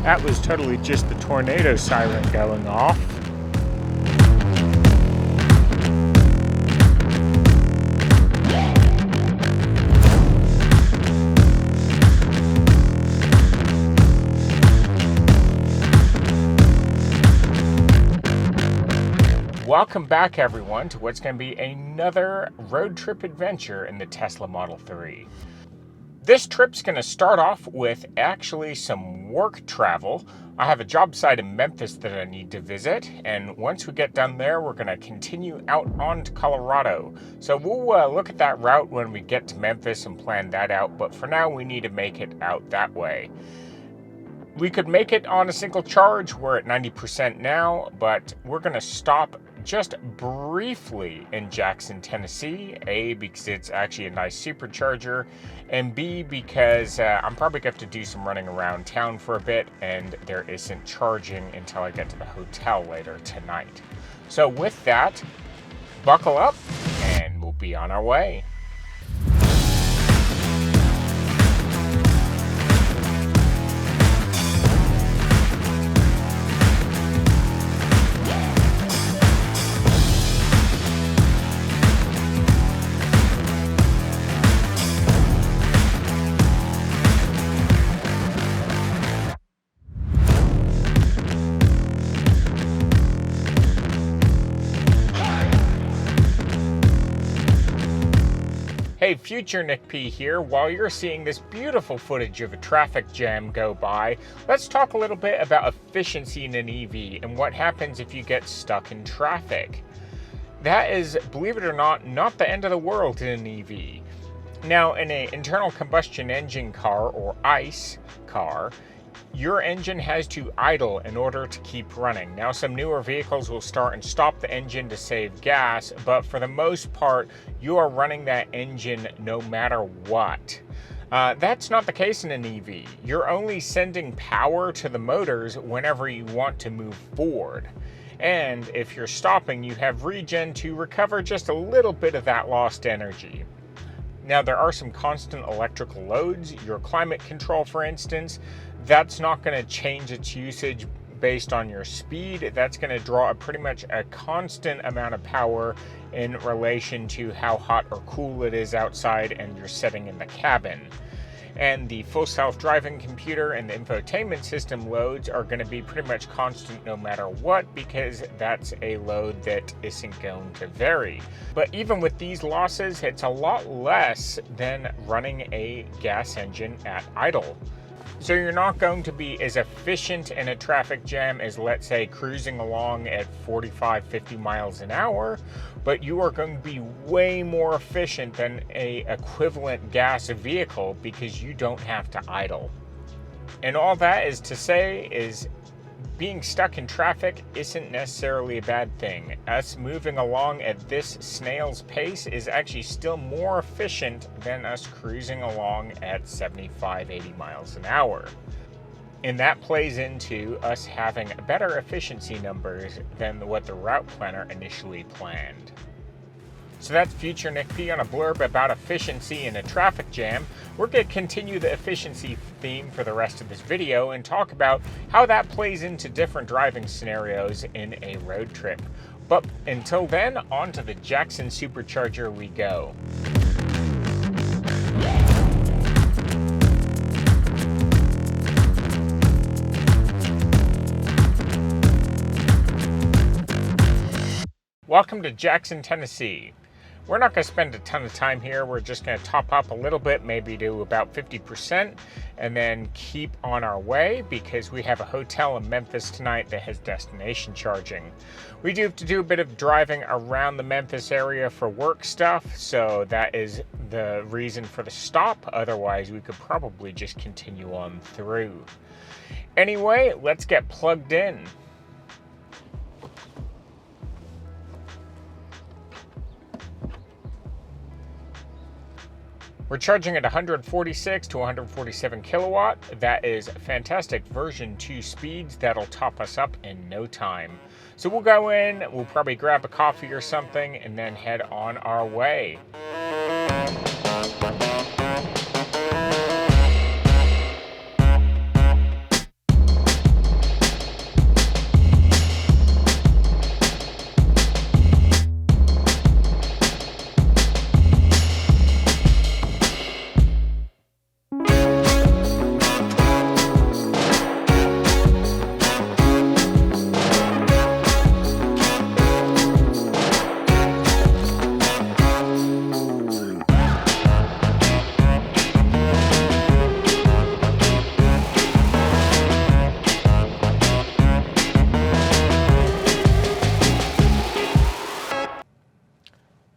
That was totally just the tornado siren going off. Welcome back, everyone, to what's going to be another road trip adventure in the Tesla Model 3. This trip's going to start off with actually some work travel. I have a job site in Memphis that I need to visit, and once we get done there, we're going to continue out on to Colorado. So we'll look at that route when we get to Memphis and plan that out, but for now we need to make it out that way. We could make it on a single charge. We're at 90% now, but we're going to stop just briefly in Jackson, Tennessee. A, because it's actually a nice supercharger, and B, because I'm probably going to have to do some running around town for a bit, and there isn't charging until I get to the hotel later tonight. So with that, buckle up, and we'll be on our way. Hey, future Nick P here. While you're seeing this beautiful footage of a traffic jam go by, let's talk a little bit about efficiency in an EV and what happens if you get stuck in traffic. That is, believe it or not the end of the world in an EV. Now, in an internal combustion engine car, or ICE car, your engine has to idle in order to keep running. Now, some newer vehicles will start and stop the engine to save gas, but for the most part, you are running that engine no matter what. That's not the case in an EV. You're only sending power to the motors whenever you want to move forward. And if you're stopping, you have regen to recover just a little bit of that lost energy. Now, there are some constant electrical loads. Your climate control, for instance, that's not going to change its usage based on your speed. That's going to draw pretty much a constant amount of power in relation to how hot or cool it is outside and your setting in the cabin. And the full self-driving computer and the infotainment system loads are going to be pretty much constant no matter what, because that's a load that isn't going to vary. But even with these losses, it's a lot less than running a gas engine at idle. So you're not going to be as efficient in a traffic jam as, let's say, cruising along at 45, 50 miles an hour, but you are going to be way more efficient than an equivalent gas vehicle because you don't have to idle. And all that is to say is being stuck in traffic isn't necessarily a bad thing. Us moving along at this snail's pace is actually still more efficient than us cruising along at 75, 80 miles an hour. And that plays into us having better efficiency numbers than what the route planner initially planned. So that's future Nick P on a blurb about efficiency in a traffic jam. We're going to continue the efficiency theme for the rest of this video and talk about how that plays into different driving scenarios in a road trip. But until then, on to the Jackson Supercharger we go. Welcome to Jackson, Tennessee. We're not going to spend a ton of time here. We're just going to top up a little bit, maybe to about 50%, and then keep on our way because we have a hotel in Memphis tonight that has destination charging. We do have to do a bit of driving around the Memphis area for work stuff, so that is the reason for the stop. Otherwise, we could probably just continue on through. Anyway, let's get plugged in. We're charging at 146 to 147 kilowatt. That is fantastic version 2 speeds. That'll top us up in no time. So we'll go in, we'll probably grab a coffee or something, and then head on our way.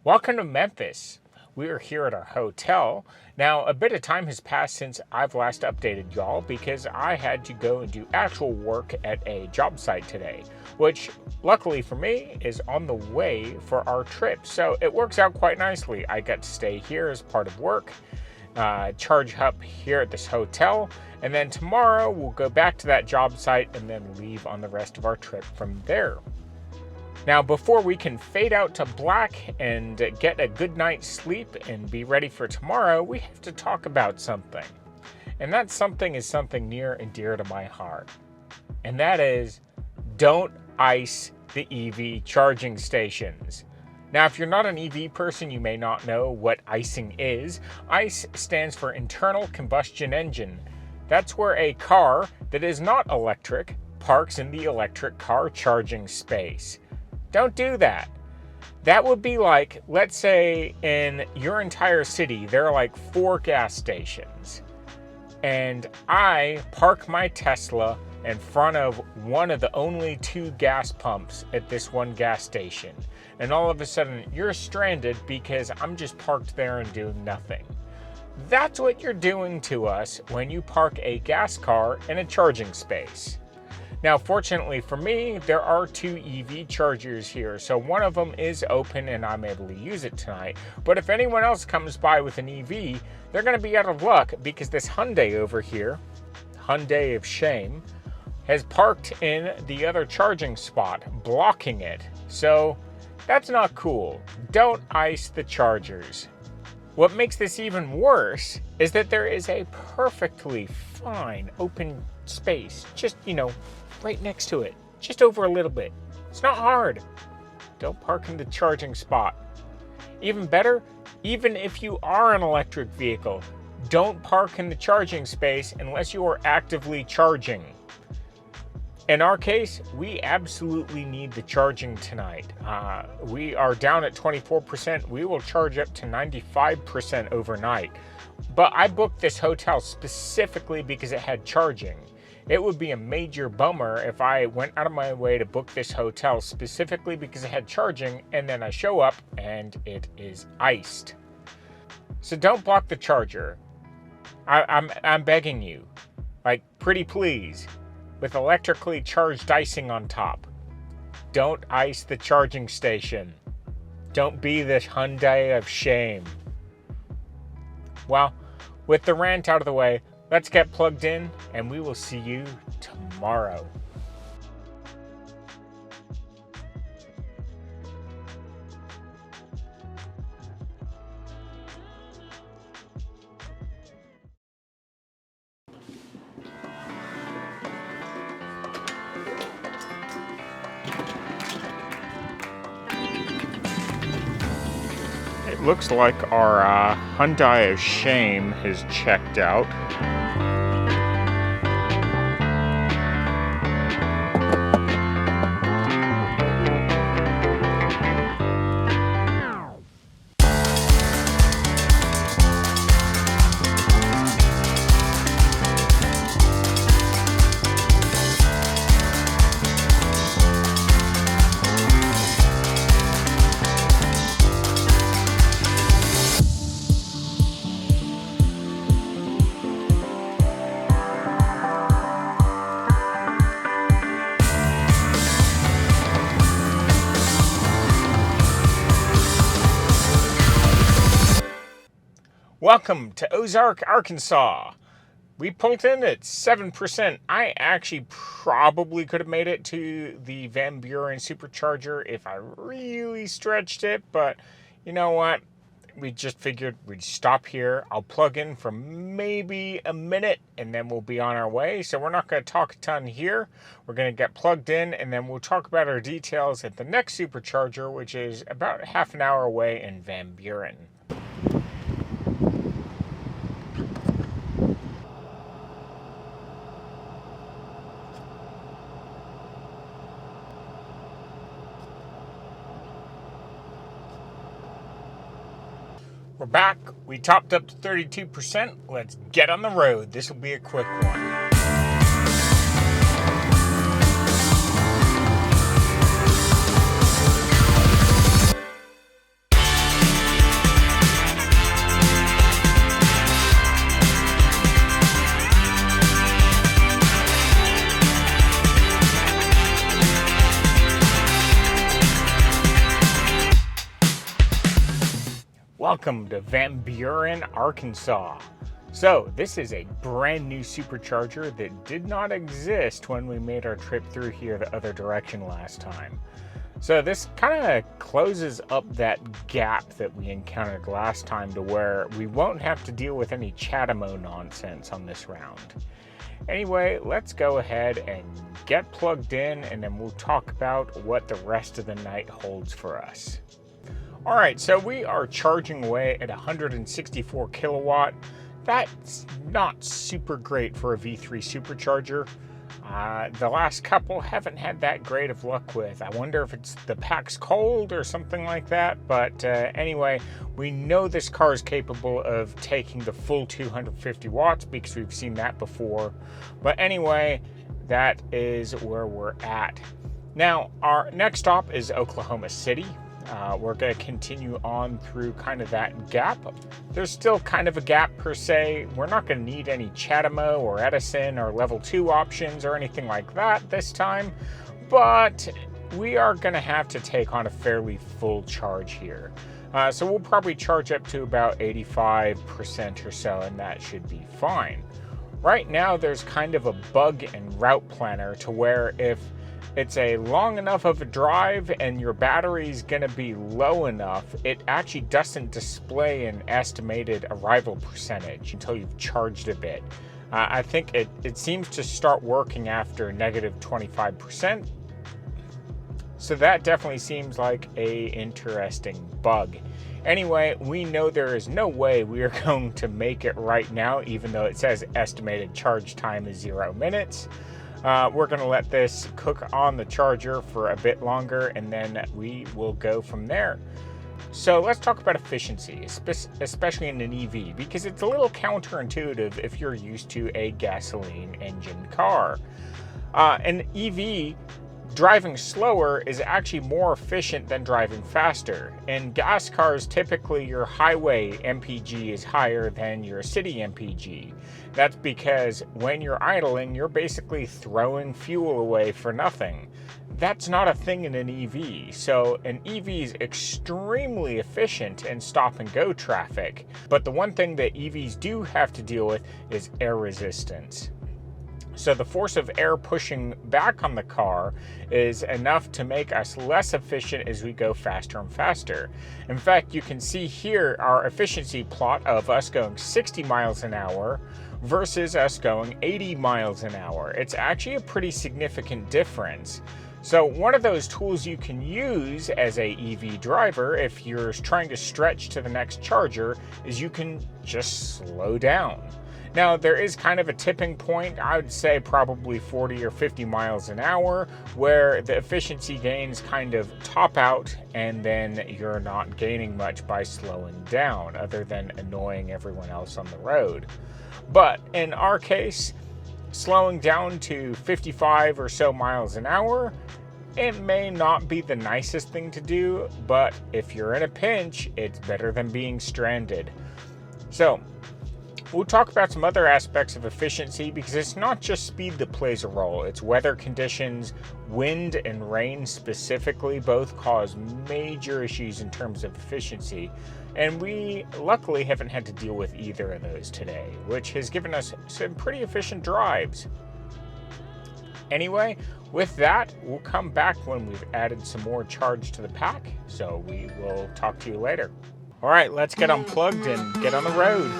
Welcome to Memphis. We are here at our hotel. Now, a bit of time has passed since I've last updated y'all because I had to go and do actual work at a job site today, which luckily for me is on the way for our trip. So it works out quite nicely. I got to stay here as part of work, charge up here at this hotel, and then tomorrow we'll go back to that job site and then leave on the rest of our trip from there. Now, before we can fade out to black and get a good night's sleep and be ready for tomorrow, we have to talk about something. And that something is something near and dear to my heart. And that is, don't ice the EV charging stations. Now, if you're not an EV person, you may not know what icing is. ICE stands for internal combustion engine. That's where a car that is not electric parks in the electric car charging space. Don't do that. That would be like, let's say in your entire city, there are like 4 gas stations. And I park my Tesla in front of one of the only 2 gas pumps at this one gas station. And all of a sudden, you're stranded because I'm just parked there and doing nothing. That's what you're doing to us when you park a gas car in a charging space. Now, fortunately for me, there are 2 EV chargers here, so one of them is open and I'm able to use it tonight. But if anyone else comes by with an EV, they're going to be out of luck because this Hyundai over here, Hyundai of shame, has parked in the other charging spot, blocking it. So that's not cool. Don't ice the chargers. What makes this even worse is that there is a perfectly fine open space, just, right next to it, just over a little bit. It's not hard. Don't park in the charging spot. Even better, even if you are an electric vehicle, don't park in the charging space unless you are actively charging. In our case, we absolutely need the charging tonight. We are down at 24%. We will charge up to 95% overnight. But I booked this hotel specifically because it had charging. It would be a major bummer if I went out of my way to book this hotel specifically because it had charging and then I show up and it is iced. So don't block the charger. I'm begging you, like pretty please, with electrically charged icing on top. Don't ice the charging station. Don't be the Hyundai of shame. Well, with the rant out of the way, let's get plugged in, and we will see you tomorrow. It looks like our Hyundai of shame has checked out. Welcome to Ozark, Arkansas. We pulled in at 7%. I actually probably could have made it to the Van Buren supercharger if I really stretched it, but you know what? We just figured we'd stop here. I'll plug in for maybe a minute and then we'll be on our way. So we're not going to talk a ton here. We're going to get plugged in and then we'll talk about our details at the next supercharger, which is about half an hour away in Van Buren. We're back. We topped up to 32%. Let's get on the road. This will be a quick one. Welcome to Van Buren, Arkansas. So this is a brand new supercharger that did not exist when we made our trip through here the other direction last time. So this kind of closes up that gap that we encountered last time to where we won't have to deal with any Chatamo nonsense on this round. Anyway, let's go ahead and get plugged in, and then we'll talk about what the rest of the night holds for us. All right, so we are charging away at 164 kilowatt. That's not super great for a V3 supercharger. The last couple haven't had that great of luck with. I wonder if it's the pack's cold or something like that. But anyway, we know this car is capable of taking the full 250 watts because we've seen that before. But anyway, that is where we're at. Now, our next stop is Oklahoma City. We're going to continue on through kind of that gap. There's still kind of a gap per se. We're not going to need any Chatamo or Edison or level 2 options or anything like that this time, but we are going to have to take on a fairly full charge here. So we'll probably charge up to about 85% or so, and that should be fine. Right now, there's kind of a bug in Route Planner to where if it's a long enough of a drive and your battery is going to be low enough, it actually doesn't display an estimated arrival percentage until you've charged a bit. I think it seems to start working after negative 25%. So that definitely seems like a interesting bug. Anyway, we know there is no way we are going to make it right now, even though it says estimated charge time is 0 minutes. We're going to let this cook on the charger for a bit longer, and then we will go from there. So let's talk about efficiency, especially in an EV, because it's a little counterintuitive if you're used to a gasoline engine car. An EV driving slower is actually more efficient than driving faster. In gas cars, typically your highway MPG is higher than your city MPG. That's because when you're idling, you're basically throwing fuel away for nothing. That's not a thing in an EV. So an EV is extremely efficient in stop and go traffic. But the one thing that EVs do have to deal with is air resistance. So the force of air pushing back on the car is enough to make us less efficient as we go faster and faster. In fact, you can see here our efficiency plot of us going 60 miles an hour versus us going 80 miles an hour. It's actually a pretty significant difference. So one of those tools you can use as a EV driver if you're trying to stretch to the next charger is you can just slow down. Now, there is kind of a tipping point, I would say probably 40 or 50 miles an hour, where the efficiency gains kind of top out and then you're not gaining much by slowing down other than annoying everyone else on the road. But in our case, slowing down to 55 or so miles an hour, it may not be the nicest thing to do, but if you're in a pinch, it's better than being stranded. So, we'll talk about some other aspects of efficiency because it's not just speed that plays a role. It's weather conditions, wind and rain specifically, both cause major issues in terms of efficiency. And we luckily haven't had to deal with either of those today, which has given us some pretty efficient drives. Anyway, with that, we'll come back when we've added some more charge to the pack. So we will talk to you later. All right, let's get unplugged and get on the road.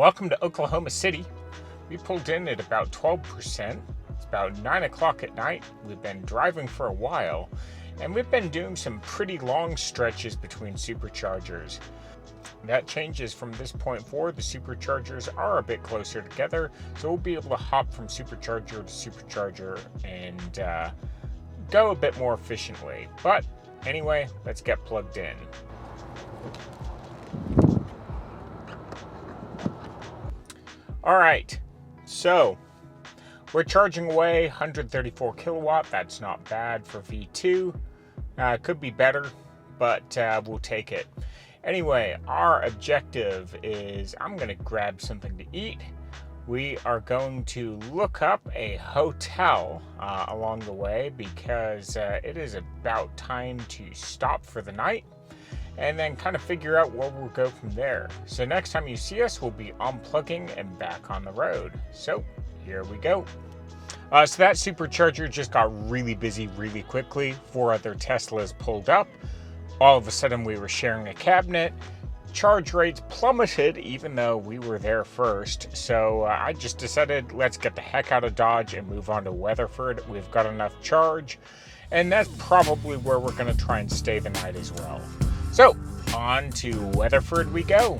Welcome to Oklahoma City. We pulled in at about 12%. It's about 9 o'clock at night. We've been driving for a while, and we've been doing some pretty long stretches between superchargers. That changes from this point forward. The superchargers are a bit closer together, so we'll be able to hop from supercharger to supercharger and go a bit more efficiently. But anyway, let's get plugged in. All right, so we're charging away 134 kilowatt. That's not bad for V2. Could be better, but we'll take it. Anyway, our objective is I'm going to grab something to eat. We are going to look up a hotel along the way because it is about time to stop for the night and then kind of figure out where we'll go from there. So next time you see us, we'll be unplugging and back on the road. So here we go. So that supercharger just got really busy really quickly. 4 other Teslas pulled up. All of a sudden we were sharing a cabinet. Charge rates plummeted even though we were there first. So I just decided let's get the heck out of Dodge and move on to Weatherford. We've got enough charge, and that's probably where we're going to try and stay the night as well. So on to Weatherford we go.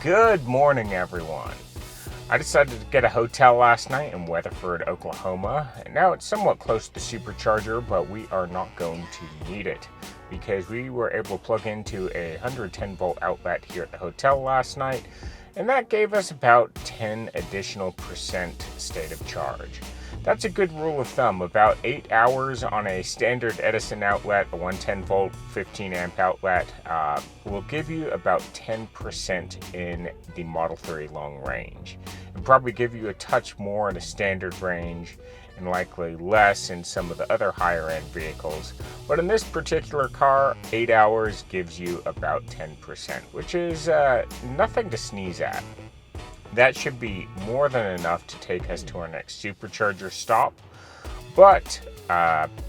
Good morning, everyone. I decided to get a hotel last night in Weatherford, Oklahoma, and now it's somewhat close to the supercharger, but we are not going to need it because we were able to plug into a 110 volt outlet here at the hotel last night, and that gave us about 10 additional % state of charge. That's a good rule of thumb. About 8 hours on a standard Edison outlet, a 110 volt 15 amp outlet, will give you about 10% in the Model 3 long range. And probably give you a touch more in a standard range and likely less in some of the other higher end vehicles. But in this particular car, 8 hours gives you about 10%, which is nothing to sneeze at. That should be more than enough to take us to our next supercharger stop. But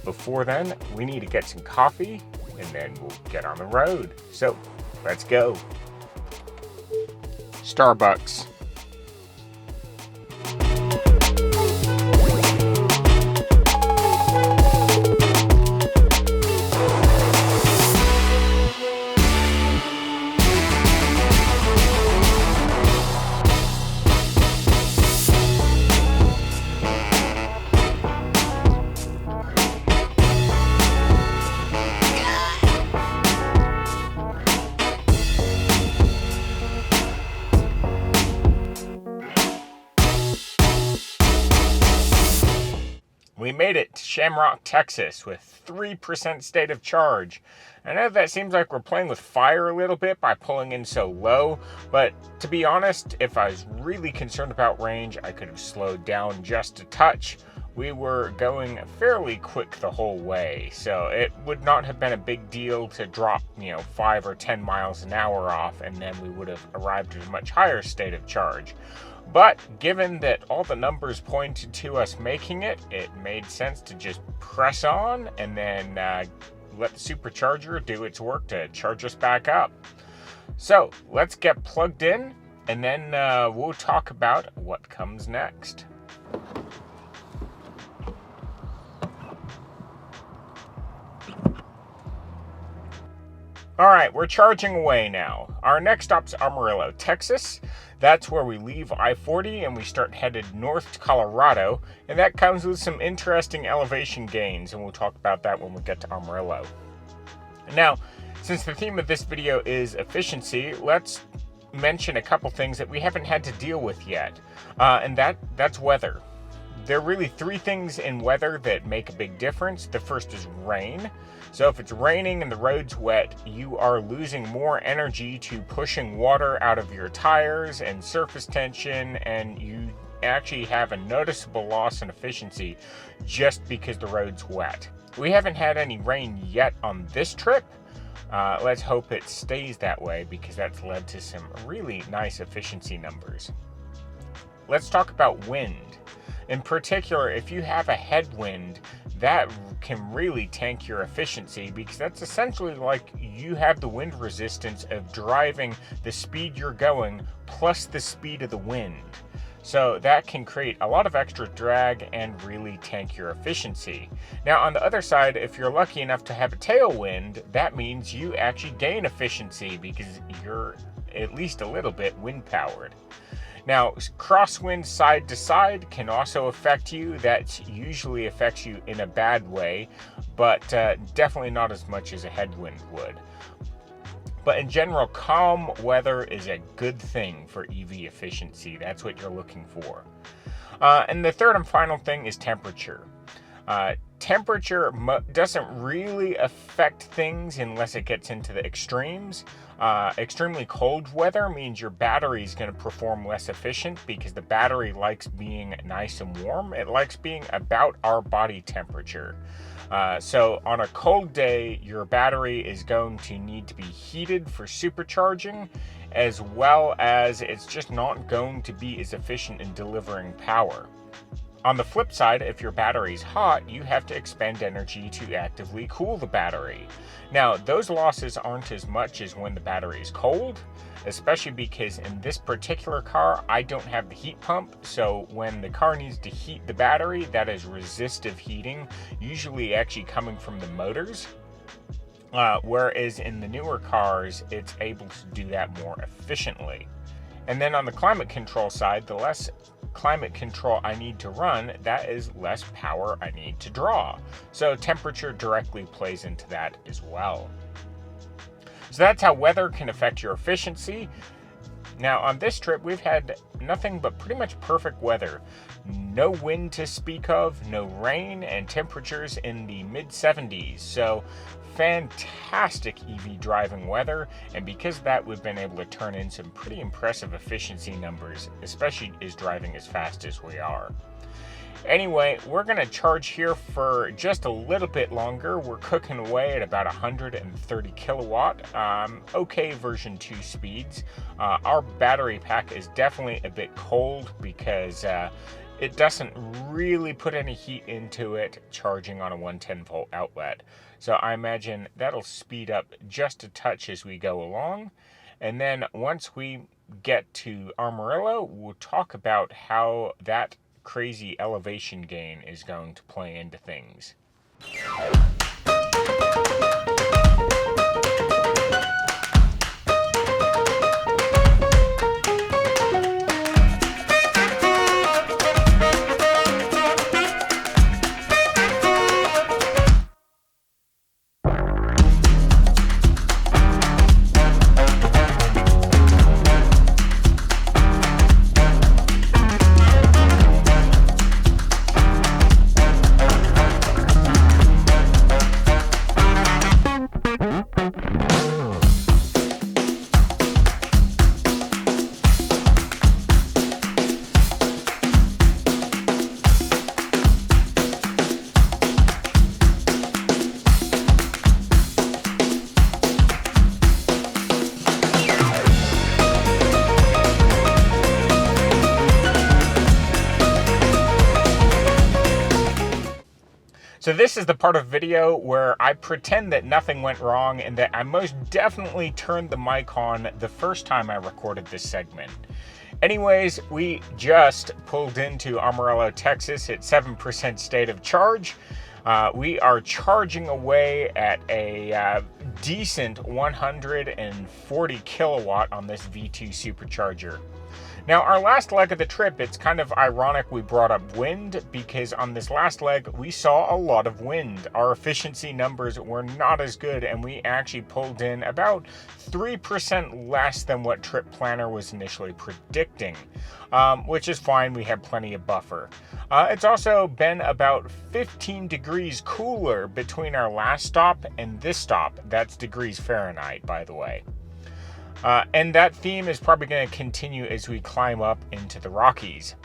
before then, we need to get some coffee and then we'll get on the road. So let's go. Starbucks. We made it to Shamrock, Texas with 3% state of charge. I know that seems like we're playing with fire a little bit by pulling in so low, but to be honest, if I was really concerned about range, I could have slowed down just a touch. We were going fairly quick the whole way, so it would not have been a big deal to drop, 5 or 10 miles an hour off, and then we would have arrived at a much higher state of charge. But given that all the numbers pointed to us making it, it made sense to just press on and then let the supercharger do its work to charge us back up. So let's get plugged in and then we'll talk about what comes next. All right, we're charging away now. Our next stop's Amarillo, Texas. That's where we leave I-40 and we start headed north to Colorado, and that comes with some interesting elevation gains, and we'll talk about that when we get to Amarillo. Now, since the theme of this video is efficiency, let's mention a couple things that we haven't had to deal with yet, and that's weather. There are really three things in weather that make a big difference. The first is rain. So if it's raining and the road's wet, you are losing more energy to pushing water out of your tires and surface tension, and you actually have a noticeable loss in efficiency just because the road's wet. We haven't had any rain yet on this trip. Let's hope it stays that way because that's led to some really nice efficiency numbers. Let's talk about wind. In particular, if you have a headwind, that can really tank your efficiency because that's essentially like you have the wind resistance of driving the speed you're going plus the speed of the wind. So that can create a lot of extra drag and really tank your efficiency. Now on the other side, if you're lucky enough to have a tailwind, that means you actually gain efficiency because you're at least a little bit wind powered. Now, crosswind side to side can also affect you. That usually affects you in a bad way, but definitely not as much as a headwind would. But in general, calm weather is a good thing for EV efficiency. That's what you're looking for. And the third and final thing is temperature. Temperature doesn't really affect things unless it gets into the extremes. Extremely cold weather means your battery is going to perform less efficient because the battery likes being nice and warm. It likes being about our body temperature. So on a cold day, your battery is going to need to be heated for supercharging, as well as it's just not going to be as efficient in delivering power. On the flip side, if your battery's hot, you have to expend energy to actively cool the battery. Now, those losses aren't as much as when the battery is cold, especially because in this particular car, I don't have the heat pump. So when the car needs to heat the battery, that is resistive heating, usually actually coming from the motors. Whereas in the newer cars, it's able to do that more efficiently. And then on the climate control side, the less climate control I need to run, that is less power I need to draw. So temperature directly plays into that as well. So that's how weather can affect your efficiency. Now on this trip, we've had nothing but pretty much perfect weather. No wind to speak of, no rain, and temperatures in the mid-70s. So fantastic EV driving weather, and because of that, we've been able to turn in some pretty impressive efficiency numbers, especially as driving as fast as we are. Anyway, we're going to charge here for just a little bit longer. We're cooking away at about 130 kilowatt, okay version 2 speeds. Our battery pack is definitely a bit cold because it doesn't really put any heat into it charging on a 110 volt outlet. So I imagine that'll speed up just a touch as we go along. And then once we get to Amarillo, we'll talk about how that crazy elevation gain is going to play into things. So this is the part of video where I pretend that nothing went wrong and that I most definitely turned the mic on the first time I recorded this segment. Anyways, we just pulled into Amarillo, Texas at 7% state of charge. We are charging away at a decent 140 kilowatt on this V2 supercharger. Now, our last leg of the trip, it's kind of ironic we brought up wind, because on this last leg, we saw a lot of wind. Our efficiency numbers were not as good, and we actually pulled in about 3% less than what Trip Planner was initially predicting, which is fine. We have plenty of buffer. It's also been about 15 degrees cooler between our last stop and this stop. That's degrees Fahrenheit, by the way. And that theme is probably going to continue as we climb up into the Rockies.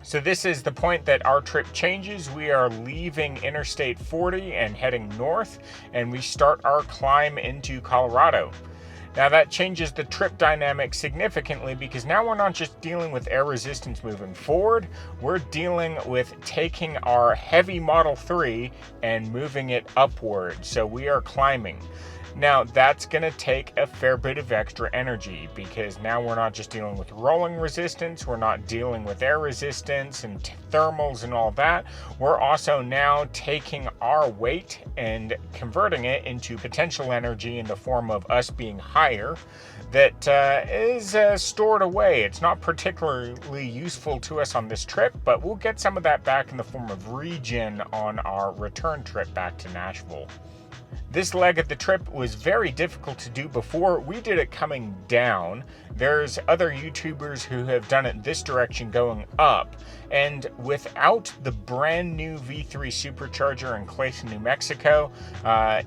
So this is the point that our trip changes. We are leaving Interstate 40 and heading north, and we start our climb into Colorado. Now that changes the trip dynamic significantly, because now we're not just dealing with air resistance moving forward, we're dealing with taking our heavy Model 3 and moving it upward. So we are climbing. Now that's going to take a fair bit of extra energy, because now we're not just dealing with rolling resistance, we're not dealing with air resistance and thermals and all that. We're also now taking our weight and converting it into potential energy in the form of us being higher that is stored away. It's not particularly useful to us on this trip, but we'll get some of that back in the form of regen on our return trip back to Nashville. This leg of the trip was very difficult to do before. We did it coming down. There's other YouTubers who have done it this direction going up. And without the brand new V3 supercharger in Clayton, New Mexico,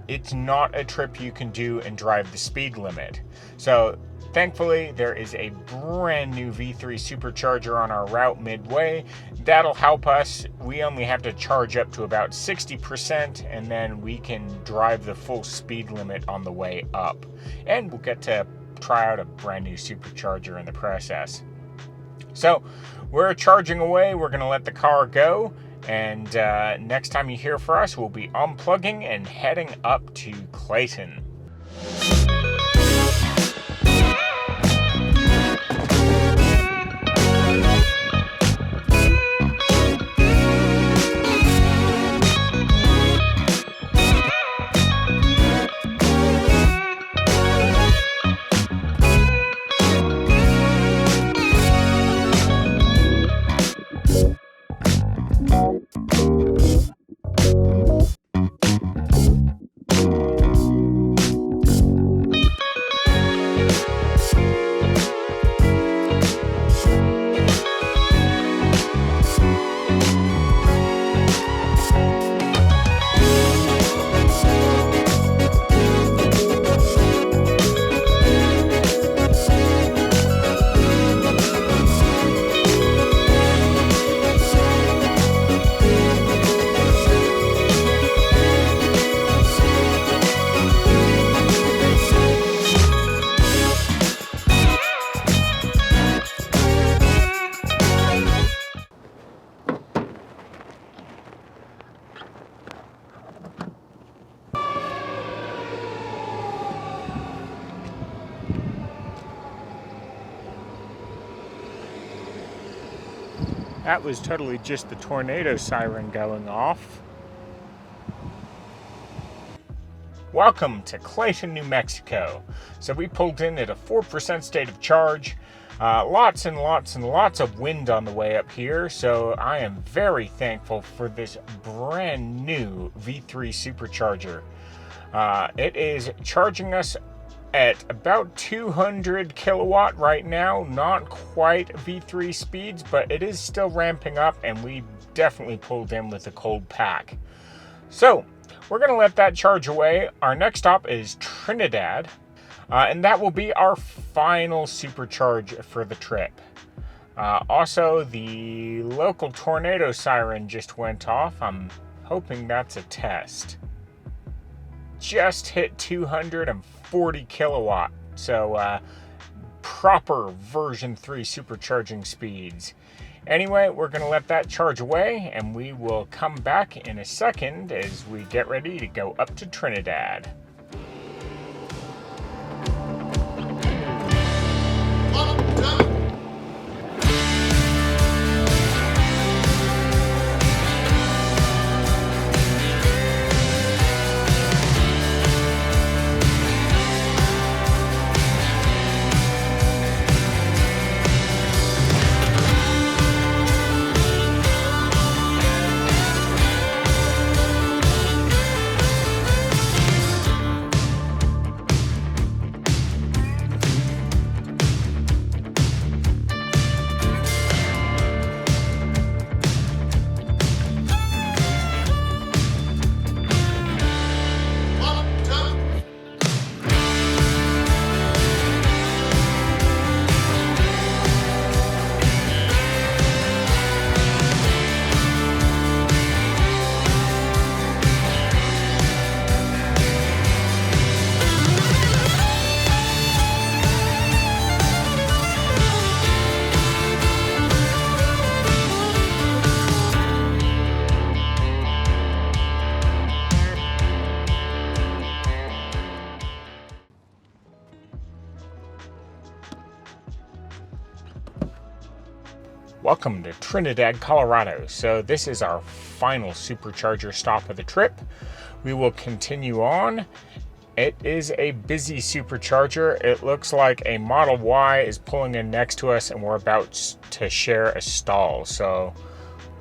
it's not a trip you can do and drive the speed limit. So thankfully, there is a brand new V3 supercharger on our route midway. That'll help us. We only have to charge up to about 60%, and then we can drive the full speed limit on the way up. And we'll get to try out a brand new supercharger in the process. So we're charging away. We're going to let the car go. And next time you hear from us, we'll be unplugging and heading up to Clayton. That was totally just the tornado siren going off. Welcome to Clayton, New Mexico. So we pulled in at a 4% state of charge. Lots and lots and lots of wind on the way up here. So I am very thankful for this brand new V3 supercharger. It is charging us at about 200 kilowatt right now. Not quite V3 speeds, but it is still ramping up, and we definitely pulled in with a cold pack. So we're going to let that charge away. Our next stop is Trinidad, and that will be our final supercharge for the trip. Also, the local tornado siren just went off. I'm hoping that's a test. Just hit 240 kilowatt, so proper version 3 supercharging speeds. Anyway, we're going to let that charge away, and we will come back in a second as we get ready to go up to Trinidad. Welcome to Trinidad, Colorado. So this is our final supercharger stop of the trip. We will continue on. It is a busy supercharger. It looks like a Model Y is pulling in next to us and we're about to share a stall. So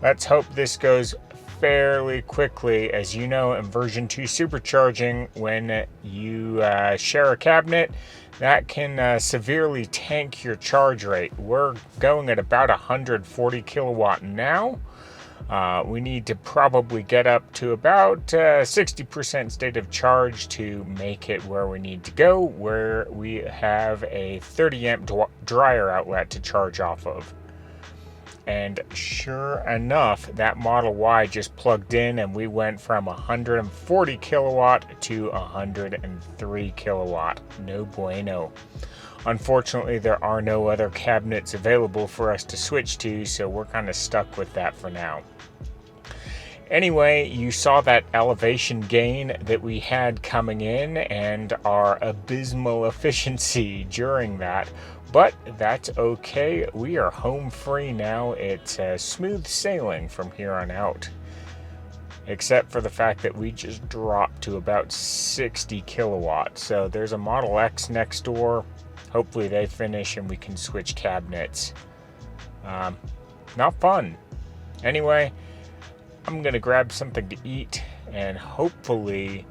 let's hope this goes fairly quickly. As you know, in version 2 supercharging, when you share a cabinet, that can severely tank your charge rate. We're going at about 140 kilowatt now. We need to probably get up to about 60% state of charge to make it where we need to go, where we have a 30 amp dryer outlet to charge off of. And sure enough, that Model Y just plugged in and we went from 140 kilowatt to 103 kilowatt. No bueno. Unfortunately, there are no other cabinets available for us to switch to, so we're kind of stuck with that for now. Anyway, you saw that elevation gain that we had coming in and our abysmal efficiency during that. But that's okay. We are home free now. It's smooth sailing from here on out. Except for the fact that we just dropped to about 60 kilowatts. So there's a Model X next door. Hopefully they finish and we can switch cabinets. Not fun. Anyway, I'm gonna grab something to eat and hopefully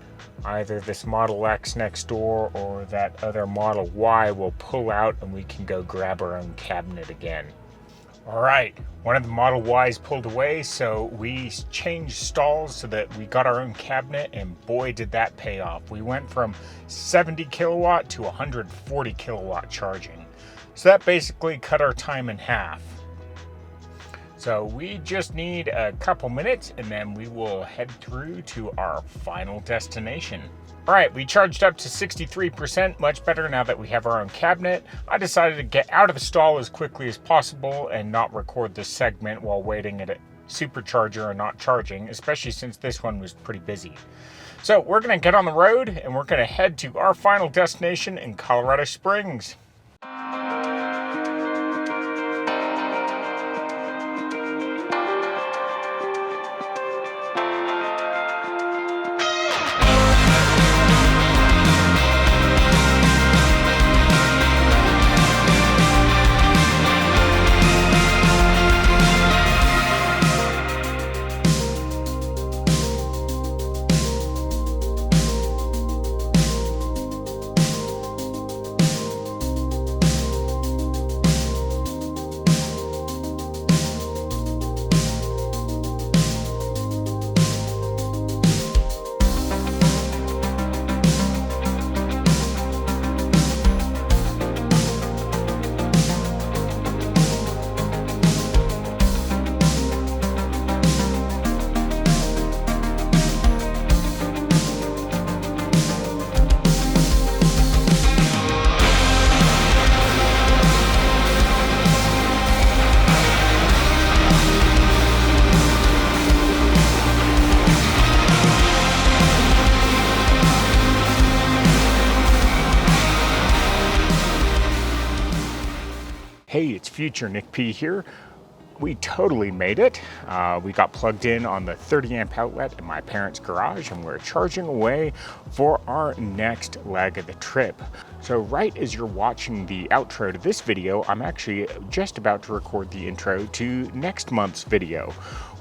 either this Model X next door or that other Model Y will pull out and we can go grab our own cabinet again. All right, one of the Model Ys pulled away, so we changed stalls so that we got our own cabinet, and boy did that pay off. We went from 70 kilowatt to 140 kilowatt charging. So that basically cut our time in half. So we just need a couple minutes and then we will head through to our final destination. All right, we charged up to 63%, much better now that we have our own cabinet. I decided to get out of the stall as quickly as possible and not record this segment while waiting at a supercharger and not charging, especially since this one was pretty busy. So we're gonna get on the road and we're gonna head to our final destination in Colorado Springs. Hey, it's Future Nick P here. We totally made it. We got plugged in on the 30 amp outlet in my parents' garage and we're charging away for our next leg of the trip. So right as you're watching the outro to this video, I'm actually just about to record the intro to next month's video,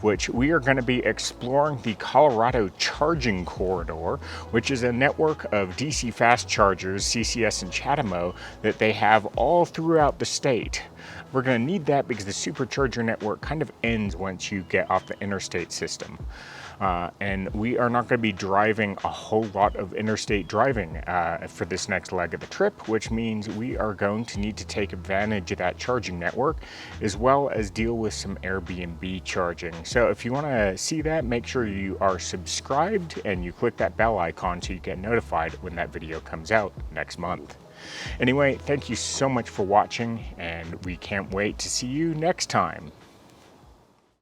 which we are going to be exploring the Colorado Charging Corridor, which is a network of DC fast chargers, CCS and CHAdeMO, that they have all throughout the state. We're going to need that because the supercharger network kind of ends once you get off the interstate system. And we are not going to be driving a whole lot of interstate driving for this next leg of the trip, which means we are going to need to take advantage of that charging network as well as deal with some Airbnb charging. So if you want to see that, make sure you are subscribed and you click that bell icon so you get notified when that video comes out next month. Anyway, thank you so much for watching and we can't wait to see you next time.